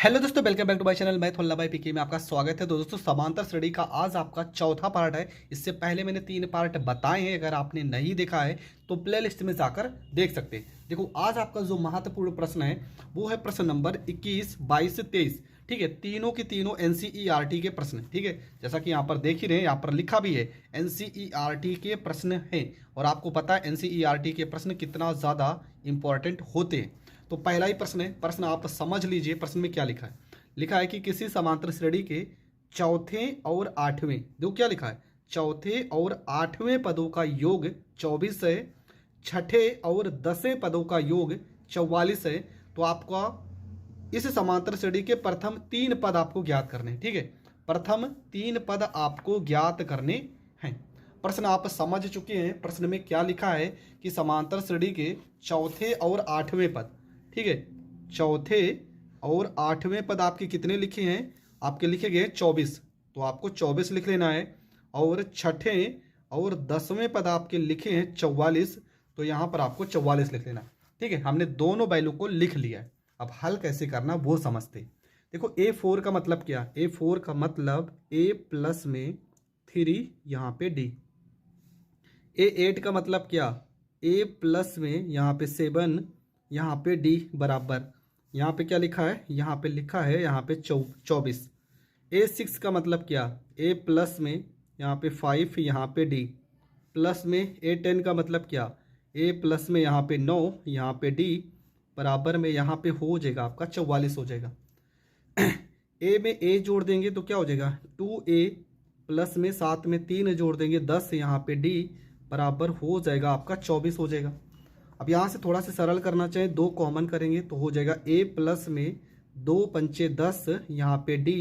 Hello दोस्तों, welcome back to my channel. मैं थोल्ला भाई पीके में आपका स्वागत है। तो दोस्तों, समांतर श्रेणी का आज आपका चौथा पार्ट है। इससे पहले मैंने 3 पार्ट बताए हैं। अगर आपने नहीं देखा है तो प्ले लिस्ट में जाकर देख सकते हैं। देखो, आज आपका जो महत्वपूर्ण प्रश्न है वो है प्रश्न नंबर 21, 22, 23। ठीक है, तीनों के तीनों एनसीईआरटी के प्रश्न। ठीक है, जैसा कि यहाँ पर देख ही रहे हैं, यहाँ पर लिखा भी है एनसीईआरटी के प्रश्न हैं। और आपको पता है एनसीईआरटी के प्रश्न कितना ज़्यादा इंपॉर्टेंट होते हैं। तो पहला ही प्रश्न है, प्रश्न आप समझ लीजिए। प्रश्न में क्या लिखा है? लिखा है कि किसी समांतर श्रेणी के चौथे और आठवें, देखो क्या लिखा है, चौथे और आठवें पदों का योग 24 है, छठे और 10वें पदों का योग 44 है। तो आपका इस समांतर श्रेणी के प्रथम 3 पद आपको ज्ञात करने हैं। ठीक है, प्रथम 3 पद आपको ज्ञात करने हैं। प्रश्न आप समझ चुके हैं। प्रश्न में क्या लिखा है कि समांतर श्रेणी के चौथे और आठवें पद, ठीक है, चौथे और आठवें पद आपके कितने लिखे हैं? आपके लिखे गए 24, तो आपको 24 लिख लेना है। और छठे और 10वें पद आपके लिखे हैं 44, तो यहाँ पर आपको 44 लिख लेना। ठीक है, हमने दोनों वैल्यू को लिख लिया है। अब हल कैसे करना वो समझते हैं। देखो, A4 का मतलब क्या? A4 का मतलब A प्लस में 3 यहाँ पे D। A8 का मतलब क्या? A प्लस में यहाँ पे 7 यहाँ पे D बराबर, यहाँ पे क्या लिखा है? यहाँ पे लिखा है यहाँ पे 24। A6 का मतलब क्या? A प्लस में यहाँ पे 5 यहाँ पे D प्लस में A10 का मतलब क्या? A प्लस में यहाँ पे 9 यहाँ पे D बराबर में यहाँ पे हो जाएगा आपका 44 हो जाएगा। A में A जोड़ देंगे तो क्या हो जाएगा? 2A प्लस में 7 में 3 जोड़ देंगे 10 यहाँ पे D बराबर हो जाएगा आपका 24 हो जाएगा। अब यहाँ से थोड़ा सा सरल करना चाहें, 2 कॉमन करेंगे तो हो जाएगा A प्लस में 2 पंचे 10 यहाँ पे D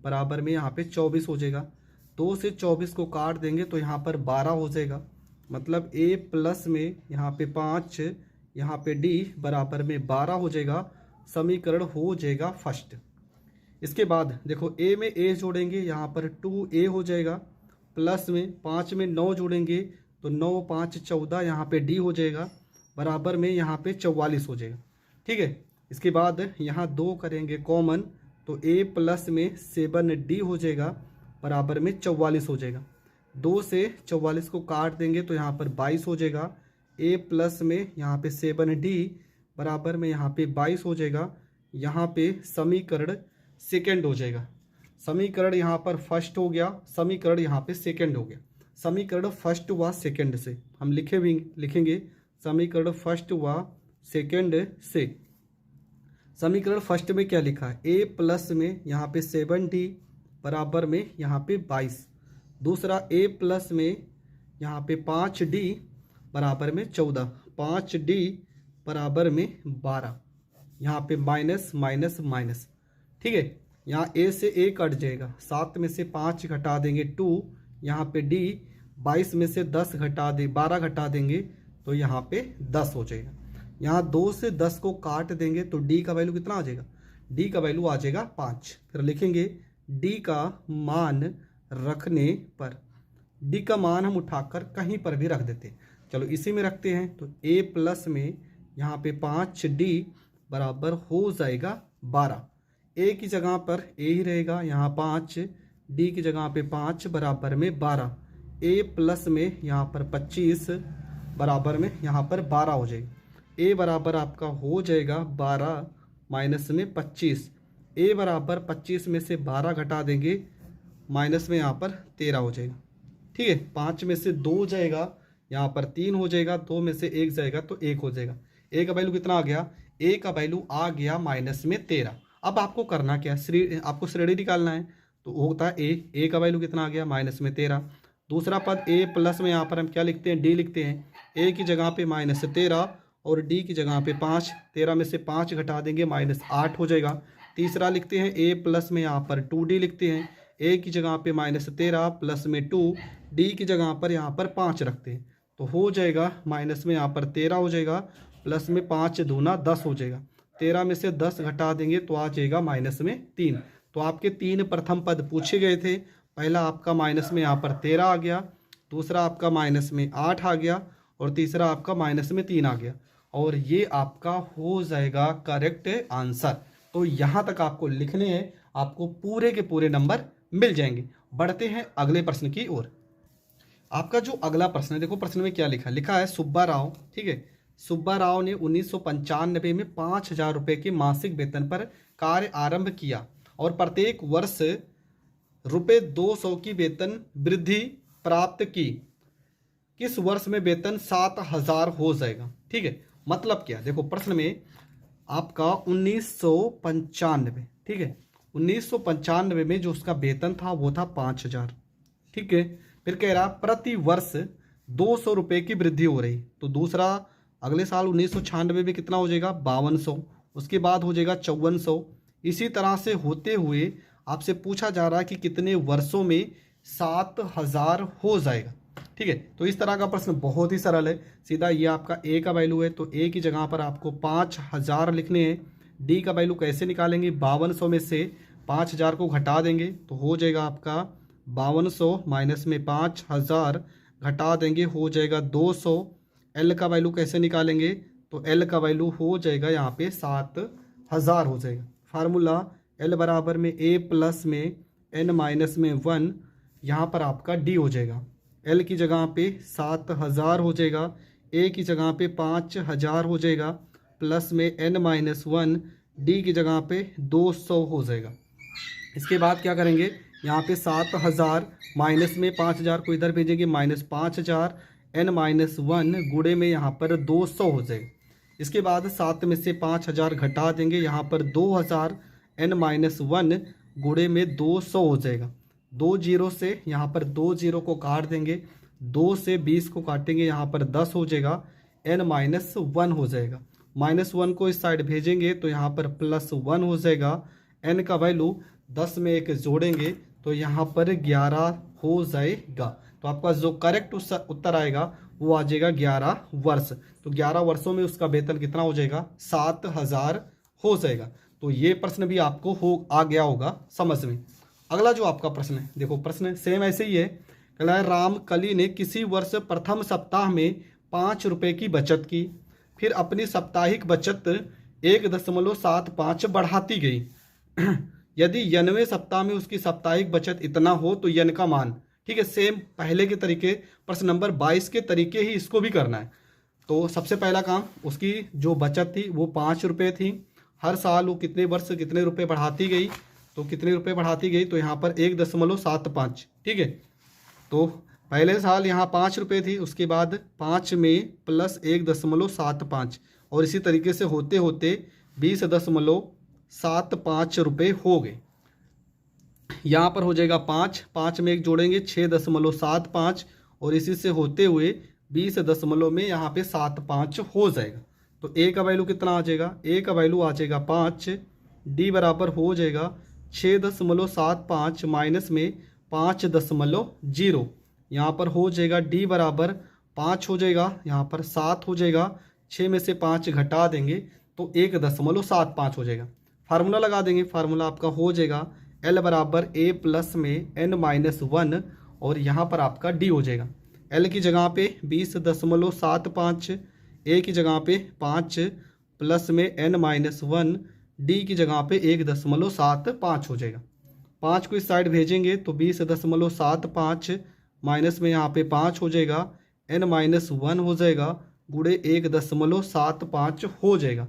बराबर में यहाँ पे 24 हो जाएगा। 2 से 24 को काट देंगे तो यहाँ पर 12 हो जाएगा। मतलब A प्लस में यहाँ पे 5 यहाँ पे D बराबर में 12 हो जाएगा। समीकरण हो जाएगा फर्स्ट। इसके बाद देखो, A में A जोड़ेंगे यहाँ पर 2A हो जाएगा, प्लस में 5 में 9 जोड़ेंगे तो 9 5 14 यहाँ पे D हो जाएगा बराबर में यहाँ पे 44 हो जाएगा। ठीक है, इसके बाद यहाँ 2 करेंगे कॉमन तो A प्लस में 7D हो जाएगा बराबर में 44 हो जाएगा। 2 से 44 को काट देंगे तो यहाँ पर 22 हो जाएगा। A प्लस में यहाँ पे 7D बराबर में यहाँ पे 22 हो जाएगा। यहाँ पे समीकरण सेकेंड हो जाएगा। समीकरण यहाँ पर फर्स्ट हो गया, समीकरण यहाँ पे सेकेंड हो गया। समीकरण फर्स्ट व सेकेंड से हम लिखेंगे समीकरण फर्स्ट व सेकेंड से। समीकरण फर्स्ट में क्या लिखा है? A प्लस में यहाँ पे 7D बराबर में यहाँ पे 22। दूसरा A प्लस में यहाँ पे 5D बराबर में 14, 5D बराबर में 12, यहाँ पे माइनस माइनस माइनस। ठीक है, यहाँ A से A कट जाएगा, 7 में से 5 घटा देंगे 2, यहाँ पे D 22 में से 10 घटा दे 12 घटा देंगे तो यहाँ पे 10 हो जाएगा। यहाँ 2 से 10 को काट देंगे तो D का वैल्यू कितना आ जाएगा? D का वैल्यू आ जाएगा 5। फिर लिखेंगे D का मान रखने पर, D का मान हम उठाकर कहीं पर भी रख देते हैं। चलो इसी में रखते हैं तो A प्लस में यहाँ पे 5D बराबर हो जाएगा 12। A की जगह पर A ही रहेगा, यहाँ 5, D की जगह पे 5 बराबर में 12। A प्लस में यहाँ पर 25 बराबर में यहाँ पर 12 हो जाएगा। A बराबर आपका हो जाएगा 12 माइनस में 25। A बराबर 25 में से 12 घटा देंगे, माइनस में यहाँ पर 13 हो जाएगा। ठीक है, 5 में से 2 जाएगा, यहाँ पर 3 हो जाएगा, 2 में से 1 जाएगा तो 1 हो जाएगा। A का वैल्यू कितना आ गया? A का वैल्यू आ गया माइनस में 13। अब आपको करना क्या है? आपको श्रेणी निकालना है तो होता है A का वैल्यू कितना आ गया? माइनस में 13। दूसरा पद A प्लस में यहाँ पर हम क्या लिखते हैं? D लिखते हैं। A की जगह पे माइनस 13 और D की जगह पे 5, 13 में से 5 घटा देंगे माइनस 8 हो जाएगा। तीसरा लिखते हैं A प्लस में यहाँ पर 2D लिखते हैं। A की जगह पे माइनस 13 प्लस में 2, D की जगह पर यहाँ पर 5 रखते हैं तो हो जाएगा माइनस में यहाँ पर 13 हो जाएगा, प्लस में 5 दूना 10 हो जाएगा। 13 में से 10 घटा देंगे तो आ जाएगा माइनस में 3। तो आपके 3 प्रथम पद पूछे गए थे। पहला आपका माइनस में यहाँ पर 13 आ गया, दूसरा आपका माइनस में 8 आ गया और तीसरा आपका माइनस में 3 आ गया। और ये आपका हो जाएगा करेक्ट आंसर। तो यहाँ तक आपको लिखने हैं, आपको पूरे के पूरे नंबर मिल जाएंगे। बढ़ते हैं अगले प्रश्न की ओर। आपका जो अगला प्रश्न है, देखो प्रश्न में क्या लिखा है सुब्बा राव, ठीक है, सुब्बा राव ने 1995 में 5,000 रुपये के मासिक वेतन पर कार्य आरंभ किया और प्रत्येक वर्ष रुपये 200 की वेतन वृद्धि प्राप्त की। किस वर्ष में वेतन 7,000 हो जाएगा? ठीक है, मतलब क्या, देखो प्रश्न में आपका 1995, ठीक है, 1995 में जो उसका वेतन था वो था 5,000, ठीक है। फिर कह रहा प्रति वर्ष 200 रुपये की वृद्धि हो रही, तो दूसरा अगले साल 1996 में कितना हो जाएगा? 5200, उसके बाद हो जाएगा 5400। इसी तरह से होते हुए आपसे पूछा जा रहा है कि कितने वर्षों में 7,000 हो जाएगा, ठीक है। तो इस तरह का प्रश्न बहुत ही सरल है, सीधा ये आपका ए का वैल्यू है, तो ए की जगह पर आपको 5,000 लिखने हैं। डी का वैल्यू कैसे निकालेंगे? 5200 में से 5,000 को घटा देंगे तो हो जाएगा आपका 5200 माइनस में 5,000 घटा देंगे, हो जाएगा 200। एल का वैल्यू कैसे निकालेंगे? तो एल का वैल्यू हो जाएगा यहाँ पे 7,000 हो जाएगा। फार्मूला एल बराबर में ए प्लस में एन माइनस में 1, यहाँ पर आपका डी हो जाएगा। एल की जगह पे 7,000 हो जाएगा, ए की जगह पे 5,000 हो जाएगा, प्लस में एन माइनस 1, डी की जगह पे 200 हो जाएगा। इसके बाद क्या करेंगे? यहाँ पे 7,000 माइनस में 5,000 को इधर भेजेंगे, माइनस 5,000 एन माइनस 1 गुणे में यहाँ पर 200 हो जाएगा। इसके बाद 7 में से 5,000 घटा देंगे, यहाँ पर 2,000 एन माइनस 1 गुणे में 200 हो जाएगा। 2 जीरो से यहाँ पर 2 जीरो को काट देंगे, 2 से 20 को काटेंगे, यहाँ पर 10 हो जाएगा, एन माइनस 1 हो जाएगा। माइनस 1 को इस साइड भेजेंगे तो यहाँ पर प्लस 1 हो जाएगा। एन का वैल्यू 10 में एक जोड़ेंगे तो यहाँ पर 11 हो जाएगा। तो आपका जो करेक्ट उत्तर आएगा वो आ जाएगा 11 वर्ष। तो 11 वर्षों में उसका वेतन कितना हो जाएगा? 7,000 हो जाएगा। तो ये प्रश्न भी आपको आ गया होगा समझ में। अगला जो आपका प्रश्न है, देखो प्रश्न सेम ऐसे ही है। कहला है राम कली ने किसी वर्ष प्रथम सप्ताह में 5 रुपये की बचत की, फिर अपनी साप्ताहिक बचत 1.75 बढ़ाती गई। यदि 90वें सप्ताह में उसकी साप्ताहिक बचत इतना हो तो यन का मान, ठीक है, सेम पहले के तरीके प्रश्न नंबर 22 के तरीके ही इसको भी करना है। तो सबसे पहला काम, उसकी जो बचत थी वो 5 रुपये थी, हर साल वो कितने वर्ष कितने रुपए बढ़ाती गई, तो कितने रुपए बढ़ाती गई, तो यहाँ पर 1.75, ठीक है। तो पहले साल यहाँ 5 रुपये थी, उसके बाद 5 में प्लस 1.75 और इसी तरीके से होते होते 20.75 रुपये हो गए। यहाँ पर हो जाएगा 5 में एक जोड़ेंगे 6.75 और इसी से होते हुए 20 दशमलव में यहाँ पे 75 हो जाएगा। तो ए का वैल्यू कितना आ जाएगा? ए का वैल्यू आ जाएगा 5। डी बराबर हो जाएगा 6.75 माइनस में 5.0, यहाँ पर हो जाएगा डी बराबर 5 हो जाएगा, यहाँ पर 7 हो जाएगा, 6 में से 5 घटा देंगे तो 1.75 हो जाएगा। फार्मूला लगा देंगे, फार्मूला आपका हो जाएगा एल बराबर ए प्लस में एन माइनस 1 और यहाँ पर आपका डी हो जाएगा। एल की जगह पे 20.75, ए की जगह पे 5 प्लस में एन माइनस 1, डी की जगह पे 1.75 हो जाएगा। 5 को इस साइड भेजेंगे तो 20.75 माइनस में यहाँ पे 5 हो जाएगा, एन माइनस 1 हो जाएगा, गुणे 1.75 हो जाएगा।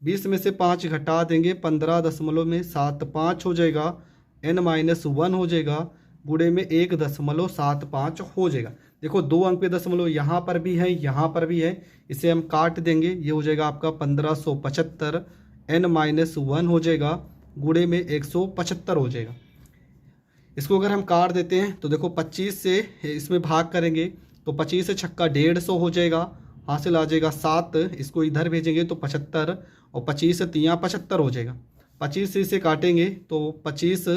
20 में से 5 घटा देंगे, 15.75 हो जाएगा, एन माइनस 1 हो जाएगा, गुणे में 1.75 हो जाएगा। देखो 2 अंक पे दशमलव यहाँ पर भी है, यहाँ पर भी है, इसे हम काट देंगे, ये हो जाएगा आपका 1575, एन माइनस 1 हो जाएगा, गुणे में 175 हो जाएगा। इसको अगर हम काट देते हैं तो देखो 25 से इसमें भाग करेंगे तो 25 से छक्का 150 हो जाएगा, हासिल आ जाएगा 7, इसको इधर भेजेंगे तो 75 और 25 से 3 75 हो जाएगा। 25 से इसे काटेंगे तो 25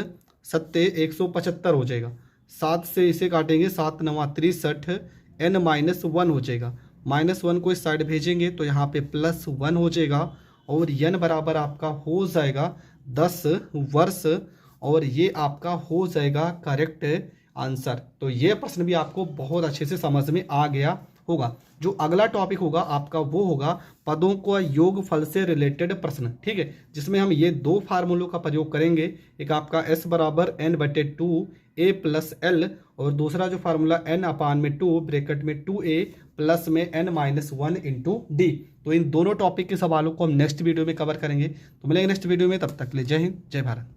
सत्ते 175 हो जाएगा। 7 से इसे काटेंगे 7 9 63, एन माइनस 1 हो जाएगा। माइनस 1 को इस साइड भेजेंगे तो यहाँ पे प्लस 1 हो जाएगा और एन बराबर आपका हो जाएगा 10 वर्ष और ये आपका हो जाएगा करेक्ट आंसर। तो ये प्रश्न भी आपको बहुत अच्छे से समझ में आ गया होगा। जो अगला टॉपिक होगा आपका वो होगा पदों का योगफल से रिलेटेड प्रश्न, ठीक है, जिसमें हम ये दो फार्मूलों का प्रयोग करेंगे। एक आपका s बराबर n/2 a प्लस एल, और दूसरा जो फार्मूला n/2 ब्रैकेट में 2a प्लस में n-1 इंटू डी। तो इन दोनों टॉपिक के सवालों को हम नेक्स्ट वीडियो में कवर करेंगे। तो मिलेंगे नेक्स्ट वीडियो में, तब तक के लिए जय हिंद जय भारत।